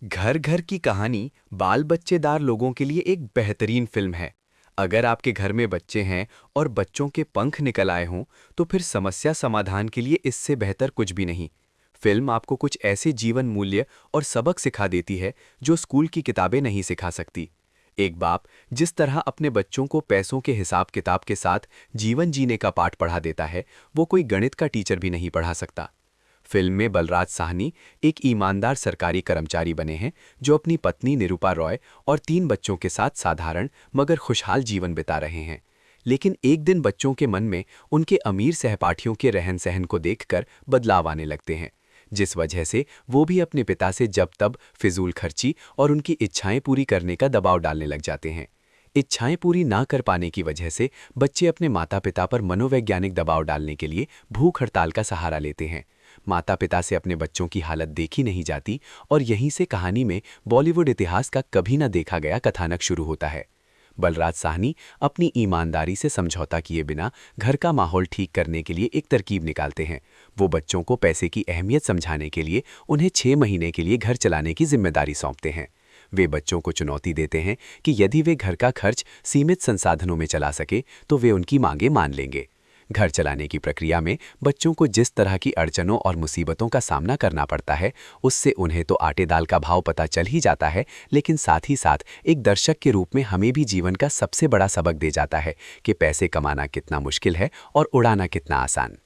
घर घर की कहानी बाल बच्चेदार लोगों के लिए एक बेहतरीन फिल्म है। अगर आपके घर में बच्चे हैं और बच्चों के पंख निकल आए हों, तो फिर समस्या समाधान के लिए इससे बेहतर कुछ भी नहीं। फिल्म आपको कुछ ऐसे जीवन मूल्य और सबक सिखा देती है जो स्कूल की किताबें नहीं सिखा सकती। एक बाप जिस तरह अपने बच्चों को पैसों के हिसाब किताब के साथ जीवन जीने का पाठ पढ़ा देता है, वो कोई गणित का टीचर भी नहीं पढ़ा सकता। फिल्म में बलराज साहनी एक ईमानदार सरकारी कर्मचारी बने हैं जो अपनी पत्नी निरूपा रॉय और 3 बच्चों के साथ साधारण मगर खुशहाल जीवन बिता रहे हैं। लेकिन एक दिन बच्चों के मन में उनके अमीर सहपाठियों के रहन सहन को देखकर बदलाव आने लगते हैं, जिस वजह से वो भी अपने पिता से जब तब फिजूल खर्ची और उनकी इच्छाएं पूरी करने का दबाव डालने लग जाते हैं। इच्छाएं पूरी ना कर पाने की वजह से बच्चे अपने माता पिता पर मनोवैज्ञानिक दबाव डालने के लिए भूख हड़ताल का सहारा लेते हैं। माता पिता से अपने बच्चों की हालत देखी नहीं जाती और यहीं से कहानी में बॉलीवुड इतिहास का कभी न देखा गया कथानक शुरू होता है। बलराज साहनी अपनी ईमानदारी से समझौता किए बिना घर का माहौल ठीक करने के लिए एक तरकीब निकालते हैं। वो बच्चों को पैसे की अहमियत समझाने के लिए उन्हें 6 महीने के लिए घर चलाने की जिम्मेदारी सौंपते हैं। वे बच्चों को चुनौती देते हैं कि यदि वे घर का खर्च सीमित संसाधनों में चला सके तो वे उनकी मांगें मान लेंगे। घर चलाने की प्रक्रिया में बच्चों को जिस तरह की अड़चनों और मुसीबतों का सामना करना पड़ता है, उससे उन्हें तो आटे दाल का भाव पता चल ही जाता है, लेकिन साथ ही साथ एक दर्शक के रूप में हमें भी जीवन का सबसे बड़ा सबक दे जाता है कि पैसे कमाना कितना मुश्किल है और उड़ाना कितना आसान।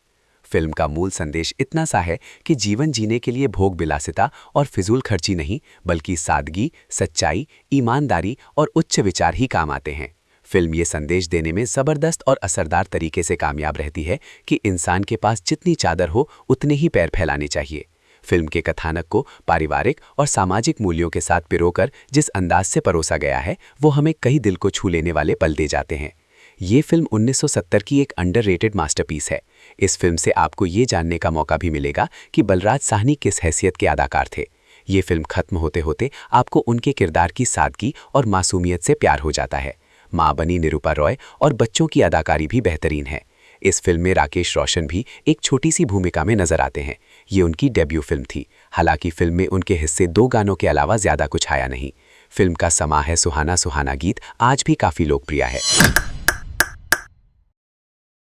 फिल्म का मूल संदेश इतना सा है कि जीवन जीने के लिए भोग विलासिता और फिजूल खर्ची नहीं, बल्कि सादगी, सच्चाई, ईमानदारी और उच्च विचार ही काम आते हैं। फिल्म ये संदेश देने में ज़बरदस्त और असरदार तरीके से कामयाब रहती है कि इंसान के पास जितनी चादर हो उतने ही पैर फैलाने चाहिए। फिल्म के कथानक को पारिवारिक और सामाजिक मूल्यों के साथ पिरोकर जिस अंदाज से परोसा गया है, वो हमें कई दिल को छू लेने वाले पल दे जाते हैं। ये फिल्म 1970 की एक अंडररेटेड मास्टरपीस है। इस फिल्म से आपको ये जानने का मौका भी मिलेगा कि बलराज साहनी किस हैसियत के अदाकार थे। ये फिल्म खत्म होते होते आपको उनके किरदार की सादगी और मासूमियत से प्यार हो जाता है। मां बनी निरूपा रॉय और बच्चों की अदाकारी भी बेहतरीन है। इस फिल्म में राकेश रोशन भी एक छोटी सी भूमिका में नजर आते हैं। ये उनकी डेब्यू फिल्म थी। हालांकि फिल्म में उनके हिस्से 2 गानों के अलावा ज्यादा कुछ आया नहीं। फिल्म का समा है सुहाना सुहाना गीत आज भी काफी लोकप्रिय है।